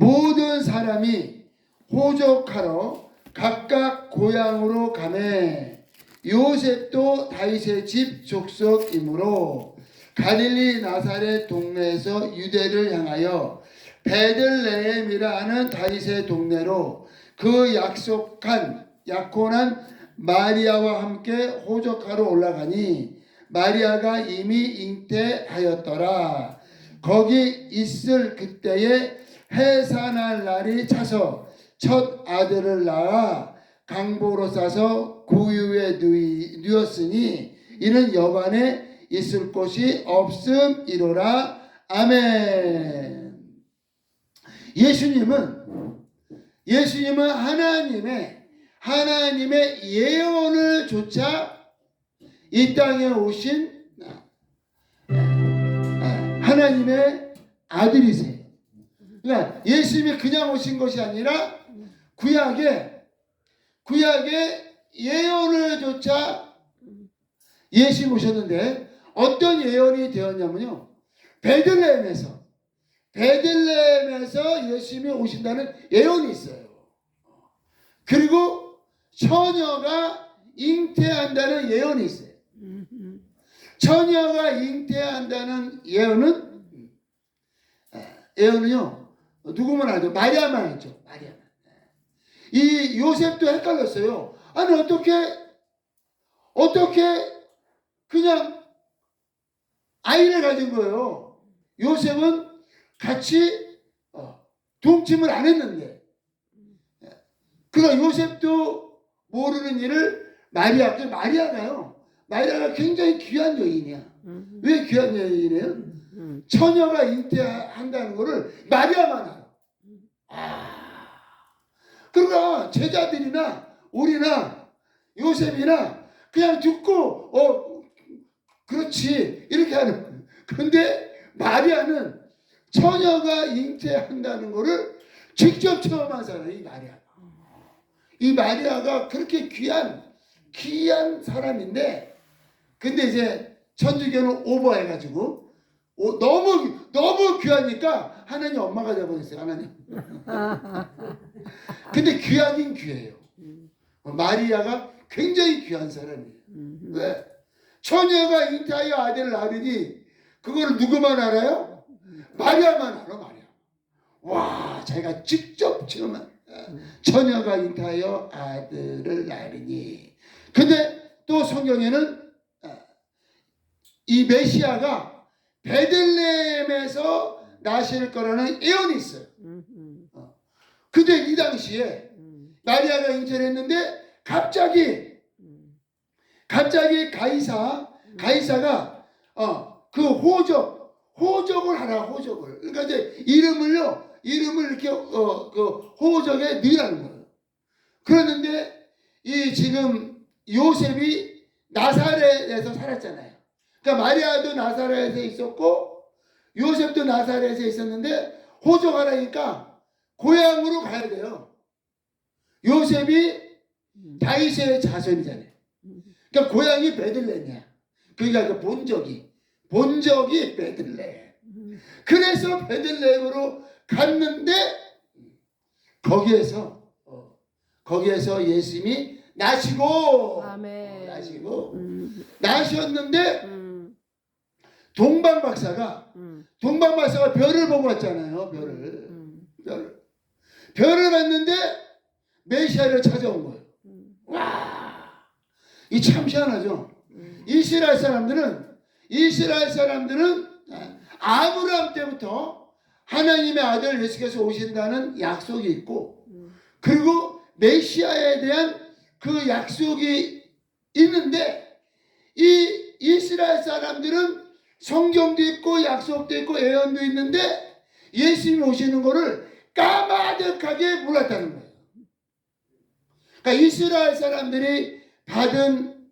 모든 사람이 호적하러 각각 고향으로 가매 요셉도 다윗의 집 족속이므로 갈릴리 나사렛 동네에서 유대를 향하여 베들레헴이라 하는 다윗의 동네로 그 약혼한 마리아와 함께 호적하러 올라가니 마리아가 이미 잉태하였더라. 거기 있을 그때에 해산할 날이 차서 첫 아들을 낳아 강보로 싸서 구유에 누웠으니 이는 여관에 있을 곳이 없음이로라. 아멘. 예수님은 하나님의 예언을 조차 이 땅에 오신 하나님의 아들이세요. 그러니까 예수님이 그냥 오신 것이 아니라 구약의 예언을 조차 예수님 오셨는데 어떤 예언이 되었냐면요. 베들레헴에서 예수님이 오신다는 예언이 있어요. 그리고 처녀가 잉태한다는 예언이 있어요. 처녀가 잉태한다는 예언은요 누구만 알죠? 마리아만 알죠. 마리아만. 이 요셉도 헷갈렸어요. 아니 어떻게 그냥 아이를 가진 거예요. 요셉은 같이 동침을 안 했는데, 그러니까 요셉도 모르는 일을 마리아가요. 마리아가 굉장히 귀한 여인이야. 왜 귀한 여인이에요? 처녀가 잉태한다는 거를 마리아만 알아. 그러니까 제자들이나 우리나 요셉이나 그냥 듣고 그렇지 이렇게 하는 거예요. 그런데 마리아는 처녀가 잉태한다는 거를 직접 체험한 사람이 이 마리아가 그렇게 귀한 사람인데, 근데 이제 천주교는 오버해가지고 너무 귀하니까 하나님 엄마가 되어버렸어요. 하나님. 근데 귀하긴 귀해요. 마리아가 굉장히 귀한 사람이에요. 왜? 처녀가 잉태하여 아들을 낳으니 그걸 누구만 알아요? 마리아만 알아. 마리아. 와, 자기가 직접 체험한 처녀가 잉태하여 아들을 낳으니. 근데 또 성경에는 이 메시아가 베들레헴에서 나실 거라는 예언이 있어요. 근데 이 당시에 마리아가 잉태를 했는데 갑자기 가이사가 그 호적을 하라. 호적을. 그러니까 이제 이름을 이렇게 그 호적에 넣으라는 거예요. 그러는데 이 지금 요셉이 나사렛에서 살았잖아요. 그러니까 마리아도 나사렛에 있었고 요셉도 나사렛에 있었는데 호적하라니까 고향으로 가야 돼요. 요셉이 다윗의 자손이잖아요. 그러니까 고향이 베들레헴이야. 그러니까 그 본적이 베들레헴. 그래서 베들레헴으로 갔는데 거기에서 예수님이 나시고 나셨는데 동방박사가 별을 보고 왔잖아요. 별을 봤는데 메시아를 찾아온 거예요. 와, 이 참 희한하죠. 이스라엘 사람들은 아브라함 때부터 하나님의 아들 예수께서 오신다는 약속이 있고, 그리고 메시아에 대한 그 약속이 있는데, 이 이스라엘 사람들은 성경도 있고 약속도 있고 예언도 있는데 예수님이 오시는 거를 까마득하게 몰랐다는 거예요. 그러니까 이스라엘 사람들이 받은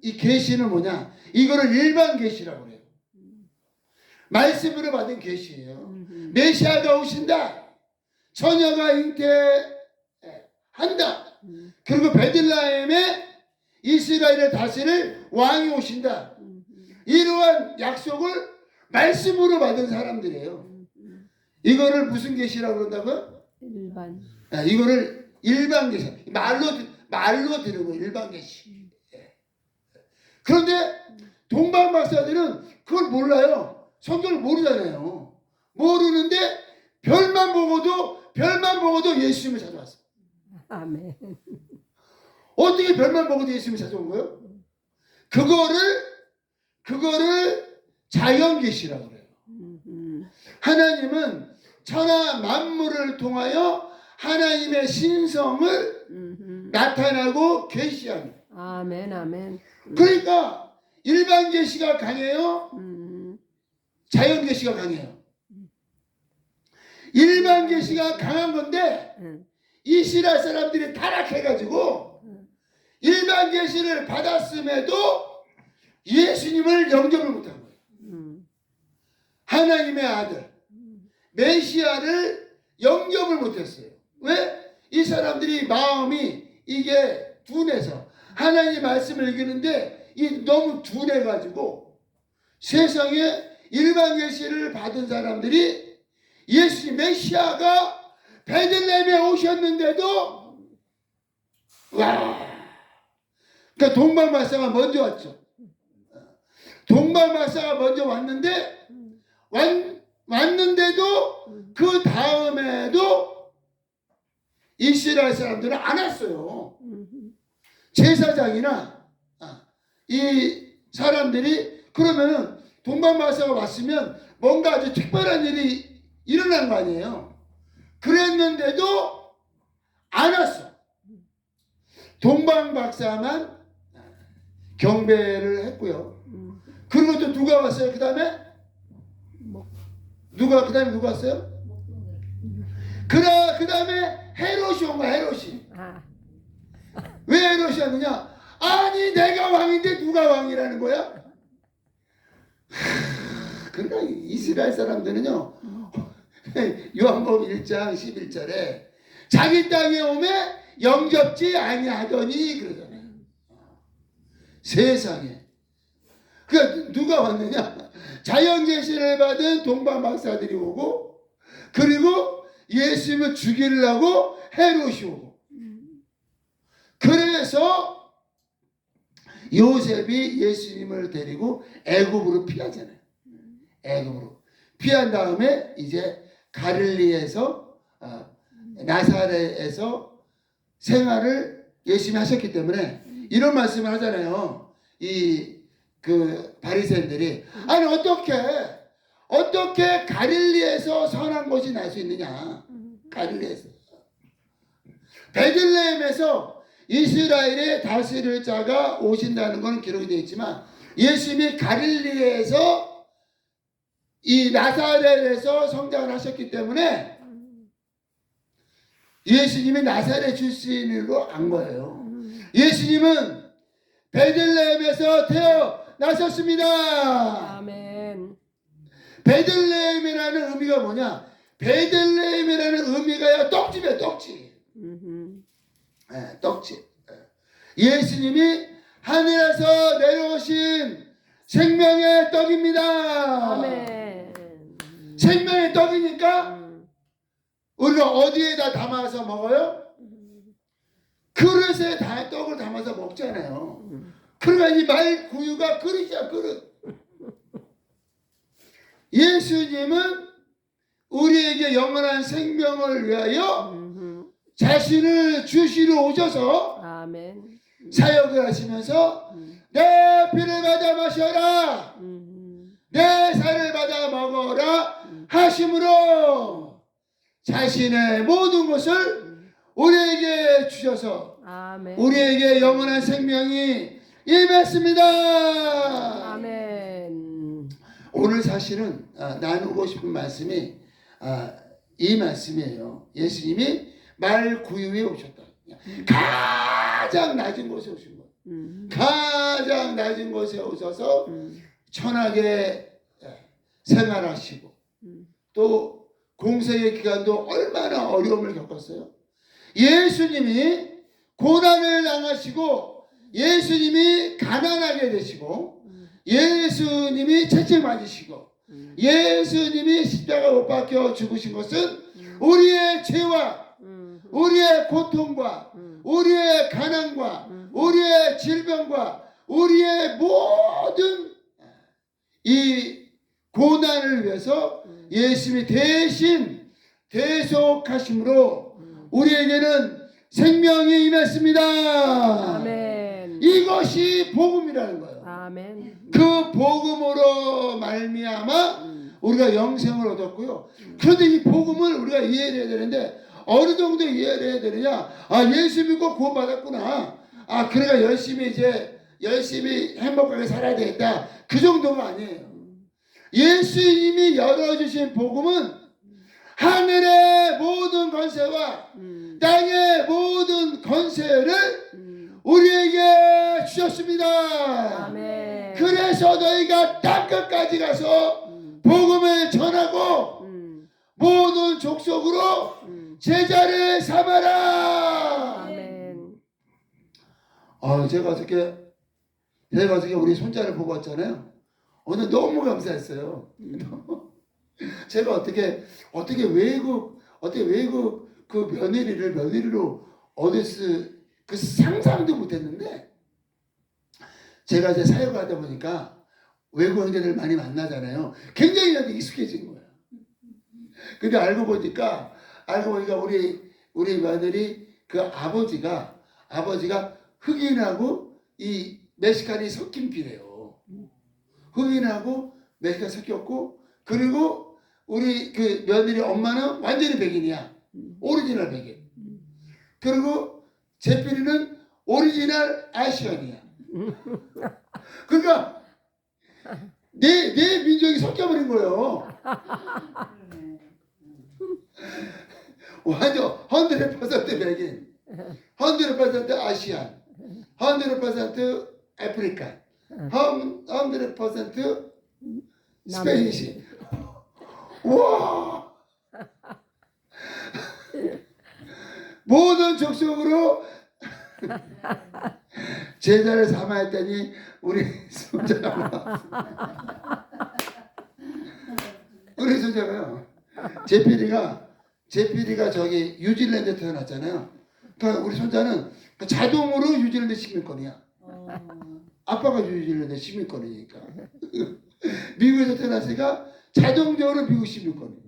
이 계시는 뭐냐? 이거를 일반 계시라고 해요. 말씀으로 받은 계시예요. 메시아가 오신다. 처녀가 잉태한다. 그리고 베들레헴에 이스라엘을 다스릴 왕이 오신다. 이러한 약속을 말씀으로 받은 사람들이에요. 이거를 무슨 계시라고 그런다고요? 일반. 이거를 일반 계시. 말로 들으면 일반 계시. 그런데 동방 박사들은 그걸 몰라요. 성경을 모르잖아요. 모르는데 별만 보고도 예수님을 찾아왔어. 아멘. 어떻게 별만 보고도 예수님을 찾아온 거예요? 그거를 자연 계시라고 그래요. 하나님은 천하 만물을 통하여 하나님의 신성을 나타나고 계시하는. 아멘, 아멘. 그러니까 일반 계시가 강해요. 자연 계시가 강해요. 일반 계시가 강한 건데 이스라엘 사람들이 타락해가지고 일반 계시를 받았음에도 예수님을 영접을 못한 거예요. 하나님의 아들 메시아를 영접을 못했어요. 왜? 이 사람들이 마음이 이게 둔해서 하나님의 말씀을 읽는데 이 너무 둔해가지고 세상에 일반 계시를 받은 사람들이 예수 메시아가 베들레헴에 오셨는데도 와, 그러니까 동방마사가 먼저 왔죠. 동방마사가 먼저 왔는데도 그 다음에도 이스라엘 사람들은 안 왔어요. 제사장이나 이 사람들이 그러면은 동방마사가 왔으면 뭔가 아주 특별한 일이 일어난 거 아니에요. 그랬는데도 안 왔어. 동방박사만 경배를 했고요. 그리고 또 누가 왔어요? 그 다음에 누가 왔어요? 그 다음에 헤롯이 온 거야. 헤롯이. 왜 헤롯이 왔느냐? 아니 내가 왕인데 누가 왕이라는 거야? 그러니까 이스라엘 사람들은요, 요한복음 1장 11절에 자기 땅에 오매 영접지 아니하더니 그러잖아요. 세상에. 그러니까 누가 왔느냐? 자연 계시를 받은 동방 박사들이 오고, 그리고 예수님을 죽이려고 헤롯이 오고. 그래서 요셉이 예수님을 데리고 애굽으로 피하잖아요. 애굽으로 피한 다음에 이제 가릴리에서 나사렛에서 생활을 열심히 하셨기 때문에 이런 말씀을 하잖아요. 그 바리새인들이 아니 어떻게 가릴리에서 선한 것이 날 수 있느냐? 가릴리에서 베들레헴에서 이스라엘의 다스릴 자가 오신다는 것은 기록이 되어 있지만 예수님이 가릴리에서 이 나사렛에서 성장을 하셨기 때문에 예수님이 나사렛 출신으로 안 거예요. 예수님은 베들레헴에서 태어나셨습니다. 아멘. 베들레헴이라는 의미가 뭐냐? 베들레헴이라는 의미가 떡집이에요. 떡집. 네, 떡집. 예수님이 하늘에서 내려오신 생명의 떡입니다. 아멘. 생명의 떡이니까 우리가 어디에다 담아서 먹어요? 그릇에 떡을 담아서 먹잖아요. 그러니까 이 말 구유가 그릇이야, 그릇. 예수님은 우리에게 영원한 생명을 위하여 자신을 주시러 오셔서 아멘. 사역을 하시면서 내 피를 받아 마셔라, 내 살을 받아 먹어라 하심으로 자신의 모든 것을 우리에게 주셔서 아멘. 우리에게 영원한 생명이 임했습니다. 아멘. 오늘 사실은 나누고 싶은 말씀이 이 말씀이에요. 예수님이 말구유에 오셨다. 가장 낮은 곳에 오신 것. 가장 낮은 곳에 오셔서 천하게 생활하시고 또 공생의 기간도 얼마나 어려움을 겪었어요. 예수님이 고난을 당하시고 예수님이 가난하게 되시고 예수님이 채찍 맞으시고 예수님이 십자가 못 박혀 죽으신 것은 우리의 죄와 우리의 고통과 우리의 가난과 우리의 질병과 우리의 모든 이 고난을 위해서 예수님이 대신 대속하심으로 우리에게는 생명이 임했습니다. 아멘. 이것이 복음이라는 거예요. 아멘. 그 복음으로 말미암아 우리가 영생을 얻었고요. 그런데 이 복음을 우리가 이해를 해야 되는데 어느 정도 이해를 해야 되느냐? 아, 예수 믿고 구원받았구나. 아, 그러니까 열심히 행복하게 살아야 되겠다. 그 정도가 아니에요. 예수님이 열어주신 복음은 하늘의 모든 권세와 땅의 모든 권세를 우리에게 주셨습니다. 아멘. 그래서 너희가 땅끝까지 가서 복음을 전하고 모든 족속으로 제자를 삼아라. 아멘. 제가 어저께 우리 손자를 보고 왔잖아요. 오늘 너무 감사했어요. 제가 어떻게 외국 그 며느리로 얻을 그 상상도 못했는데 제가 이제 사역을 하다 보니까 외국 형제들 많이 만나잖아요. 굉장히 나한테 익숙해진 거예요. 근데 알고 보니까 우리 며느리 그 아버지가 흑인하고 이 멕시칸이 섞인 피래요. 흑인하고 멕시칸 섞였고 그리고 우리 그 며느리 엄마는 완전히 백인이야. 오리지널 백인. 그리고 제필이는 오리지널 아시안이야. 그러니까 내 민족이 섞여버린 거예요. 완전 100% 백인, 100% 아시안, 100% 아프리카, 100% 스페니시. 와! 모든 족속으로 제자를 삼아 했더니 우리 손자가 제필이가 저기 뉴질랜드에 태어났잖아요. 그러니까 우리 손자는 자동으로 뉴질랜드 시민권이야. 아빠가 뉴질랜드 시민권이니까. 미국에서 태어났으니까 자동적으로 미국 시민권이에요.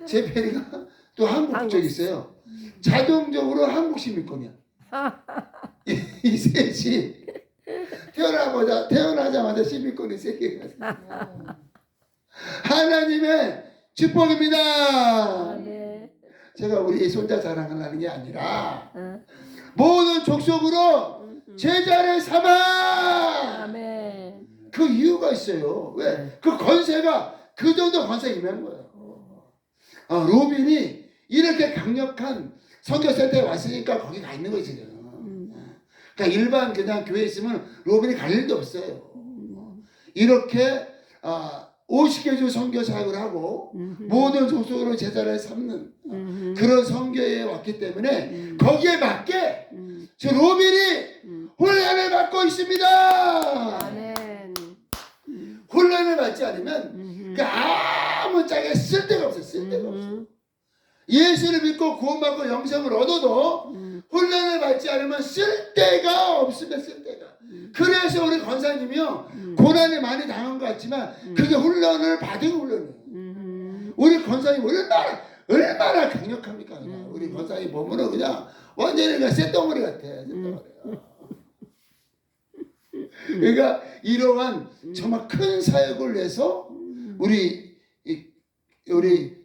제필이가 또 한국 국적이 있어요. 자동적으로 한국 시민권이야. 이 셋이 태어나자마자 시민권이 3개가 하나님의 축복입니다. 네. 제가 우리 손자 자랑하려는 게 아니라 모든 족속으로 제자를 삼아. 아멘. 그 이유가 있어요. 왜? 그 권세가 그 정도 권세가 임한 거예요. 로빈이 이렇게 강력한 선교센터에 왔으니까 거기 가 있는 거지 지금. 그러니까 일반 그냥 교회에 있으면 로빈이 갈 일도 없어요. 이렇게 50개 주 선교 사역을 하고 모든 족속으로 제자를 삼는 그런 선교에 왔기 때문에 거기에 맞게 저 로빈이 훈련을 받고 있습니다. 아멘. 훈련을 받지 않으면 그 아무 짝에 쓸데가 없어요. 쓸데가 없어요. 예수를 믿고 구원받고 영생을 얻어도 훈련을 받지 않으면 쓸데가 없으면 쓸데가. 그래서 우리 권사님이요 고난을 많이 당한 것 같지만 그게 훈련을 받은 훈련이에요. 우리 권사님 얼마나 강력합니까? 우리 권사님 몸으로 그냥 완전히 그냥 쇳덩어리 같아. 그러니까 이러한 정말 큰 사역을 위해서 우리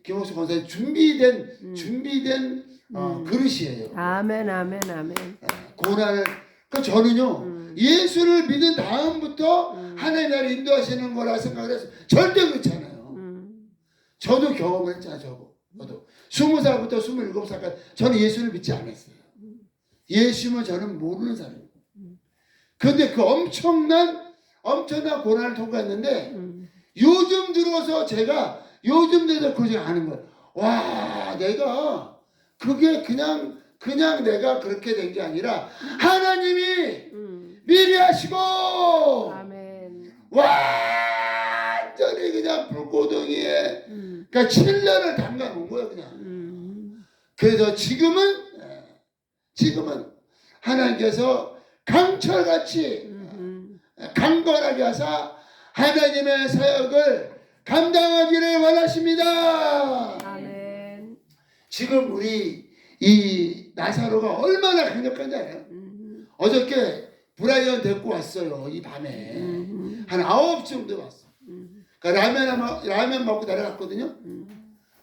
김옥수 권사님 준비된 그릇이에요. 아멘. 아멘. 아멘. 고난을 저는요 예수를 믿은 다음부터 하나님 나를 인도하시는 거라 생각을 해서 절대 그렇지 않아요. 저도 경험을 했잖아요. 저도 20살부터 27살까지 저는 예수를 믿지 않았어요. 예수는 저는 모르는 사람이에요. 그런데 그 엄청난 고난을 통과했는데 요즘 들어서 그러지 않은 거예요. 와, 내가 그게 그냥 내가 그렇게 된 게 아니라 하나님이 미리 하시고 아멘. 완전히 독고동이에 그러니까 7년을 담가 놓은 거예요 그냥. 그래서 지금은 하나님께서 강철같이 강건하게 하사 하나님의 사역을 감당하기를 원하십니다. 아멘. 지금 우리 이 나사로가 얼마나 강력한지 알아요? 어저께 브라이언 데리고 왔어요. 이 밤에 한 9시쯤 왔어. 그러니까 라면 먹고 내려갔거든요.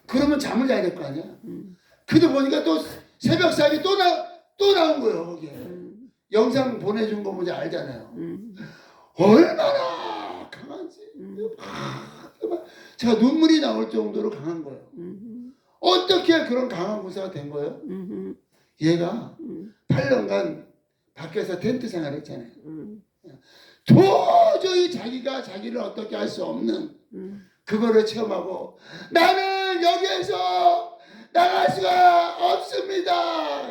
그러면 잠을 자야 될 거 아니야. 근데 보니까 또 새벽 3이 또 나온 거예요. 거기에 영상 보내준 거 뭔지 알잖아요. 얼마나 강한지. 제가 눈물이 나올 정도로 강한 거예요. 어떻게 그런 강한 군사가 된 거예요? 얘가 8년간 밖에서 텐트 생활했잖아요. 도저히 자기를 어떻게 할 수 없는 그거를 체험하고 나는 여기에서 나갈 수가 없습니다.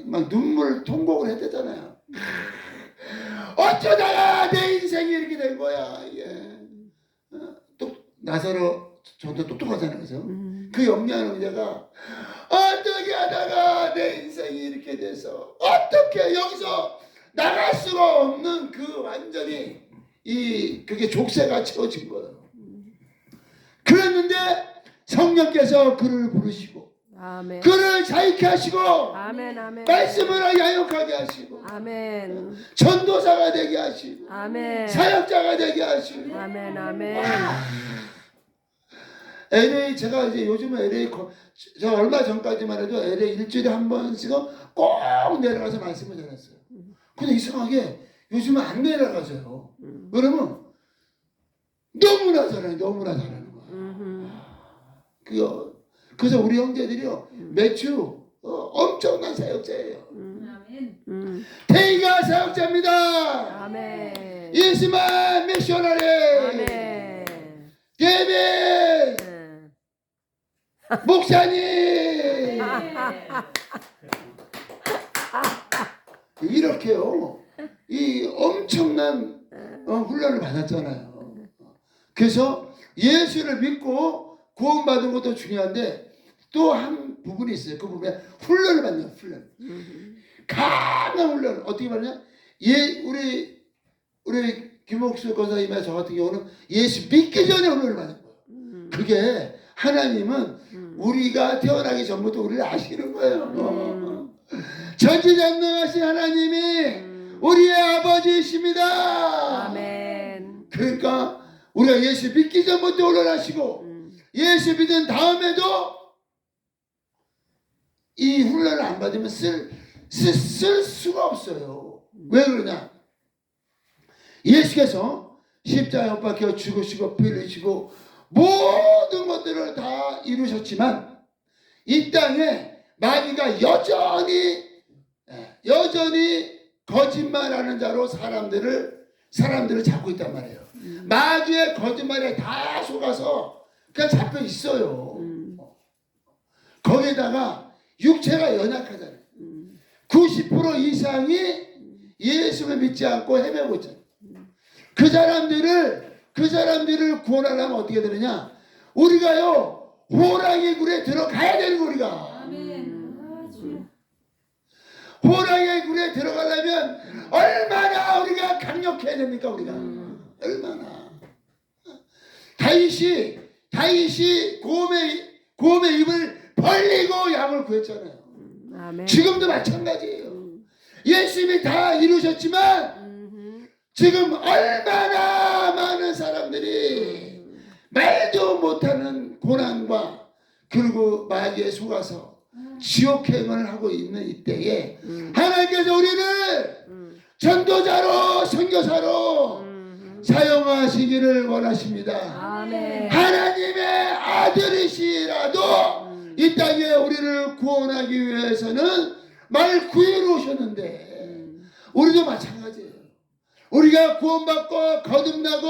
막 눈물 통곡을 했대잖아요. 어쩌다가 내 인생이 이렇게 된 거야. 또 나사로 저도 똑똑하잖아요. 그래서 그 염려하는 의자가 어떻게 하다가 내 인생이 이렇게 돼서 어떻게 여기서 나갈 수가 없는 그 완전히 그게 족쇄가 채워진 거예요. 그랬는데 성령께서 그를 부르시고 아멘. 그를 자유케 하시고 아멘. 아멘. 말씀을 야욕하게 하시고 아멘. 전도사가 되게 하시고 아멘. 사역자가 되게 하시고 아멘. 아멘. LA 제가 이제 요즘은 제가 얼마 전까지만 해도 LA 일주일에 한 번씩은 꼭 내려가서 말씀을 전했어요. 근데 이상하게 요즘은 안 내려가서요. 그러면 너무나 잘하는 거야. 그래서 우리 형제들이요 매주 엄청난 사역자예요. 태희가 사역자입니다. 아멘. 예수만 미셔너리. 아멘. 데빗 목사님 이렇게요 이 엄청난 훈련을 받았잖아요. 그래서 예수를 믿고 구원받은 것도 중요한데 또 한 부분이 있어요. 그 부분에 훈련을 받는 훈련. 강한 훈련. 어떻게 받냐? 우리 김옥수 권사님과 저 같은 경우는 예수 믿기 전에 훈련을 받는 거예요. 그게 하나님은 우리가 태어나기 전부터 우리를 아시는 거예요. 전지전능하신 하나님이 우리의 아버지이십니다. 아멘. 그러니까 우리가 예수 믿기 전부터 훈련하시고 예수 믿은 다음에도 이 훈련을 안 받으면 쓸 수가 없어요. 왜 그러냐? 예수께서 십자가에 못 박혀 죽으시고 피 흘리시고 모든 것들을 다 이루셨지만 이 땅에 마귀가 여전히 거짓말하는 자로 사람들을 잡고 있단 말이에요. 마귀의 거짓말에 다 속아서 그냥 잡혀 있어요. 거기에다가 육체가 연약하잖아요. 90% 이상이 예수를 믿지 않고 헤매고 있잖아요. 그 사람들을 구원하려면 어떻게 되느냐? 우리가요 호랑이 굴에 들어가야 되는 거 우리가. 호랑이 굴에 들어가려면 얼마나 우리가 강력해야 됩니까? 우리가 얼마나. 다윗이 곰의 입을 벌리고 양을 구했잖아요. 아멘. 지금도 마찬가지예요. 예수님이 다 이루셨지만 지금 얼마나 많은 사람들이 말도 못하는 고난과 그리고 마귀에 속아서 지옥행을 하고 있는 이때에 하나님께서 우리를 전도자로 선교사로 사용하시기를 원하십니다. 아멘. 하나님의 아들이시라도 이 땅에 우리를 구원하기 위해서는 말 구해로 오셨는데 우리도 마찬가지예요. 우리가 구원받고 거듭나고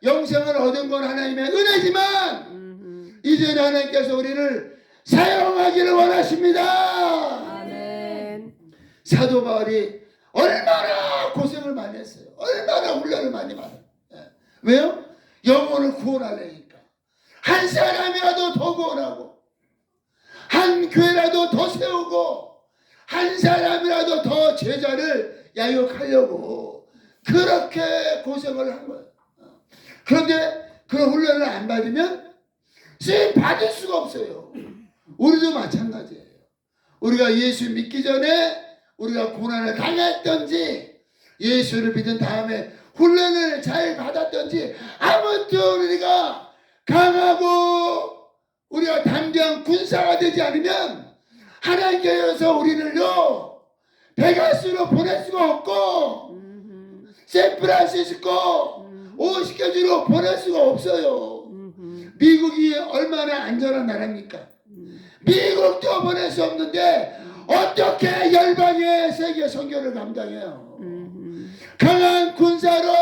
영생을 얻은 건 하나님의 은혜지만 이제는 하나님께서 우리를 사용하기를 원하십니다. 아멘. 사도 바울이 얼마나 고생을 많이 했어요. 얼마나 훈련을 많이 받아요. 왜요? 영혼을 구원하려니까 한 사람이라도 더 구원하고 한 교회라도 더 세우고 한 사람이라도 더 제자를 야육하려고 그렇게 고생을 한 거예요. 그런데 그런 훈련을 안 받으면 쓰임 받을 수가 없어요. 우리도 마찬가지예요. 우리가 예수 믿기 전에 우리가 고난을 당했던지 예수를 믿은 다음에 훈련을 잘 받았던지 아무튼 우리가 강하고 우리가 담대한 군사가 되지 않으면 하나님께서 우리를요 베가스로 보낼 수가 없고 샌프란시스코 50개주로 보낼 수가 없어요. 미국이 얼마나 안전한 나라입니까? 미국도 보낼 수 없는데 어떻게 열방의 세계 선교를 감당해요? 강한 군사로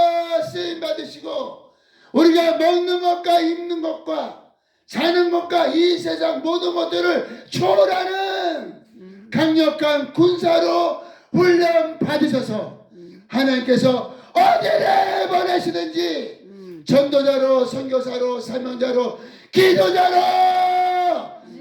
쓰임 받으시고 우리가 먹는 것과 입는 것과 사는 것과 이 세상 모든 것들을 초월하는 강력한 군사로 훈련 받으셔서 하나님께서 어디를 보내시든지 전도자로 선교사로 사명자로 기도자로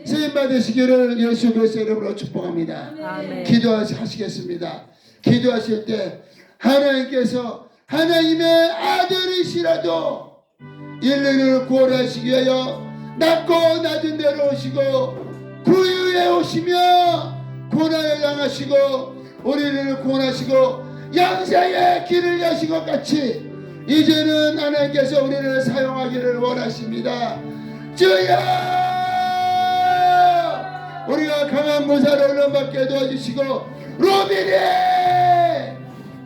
쓰임 받으시기를 예수 그리스도의 이름으로 축복합니다. 아멘. 기도하시겠습니다. 기도하실 때 하나님께서 하나님의 아들이시라도 인류를 구원하시기 위하여 낮고 낮은 데로 오시고 구유에 오시며 고난을 당하시고 우리를 구원하시고 영생의 길을 여신 것 같이 이제는 하나님께서 우리를 사용하기를 원하십니다. 주여 우리가 강한 군사로 훈련받게 도와주시고 로빈이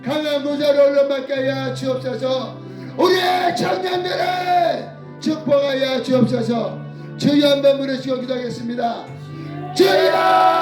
강한 군사로 훈련받게 하여 주옵소서. 우리의 청년들을 축복하여 주옵소서. 주여 한번 부르시고 기도하겠습니다. 주여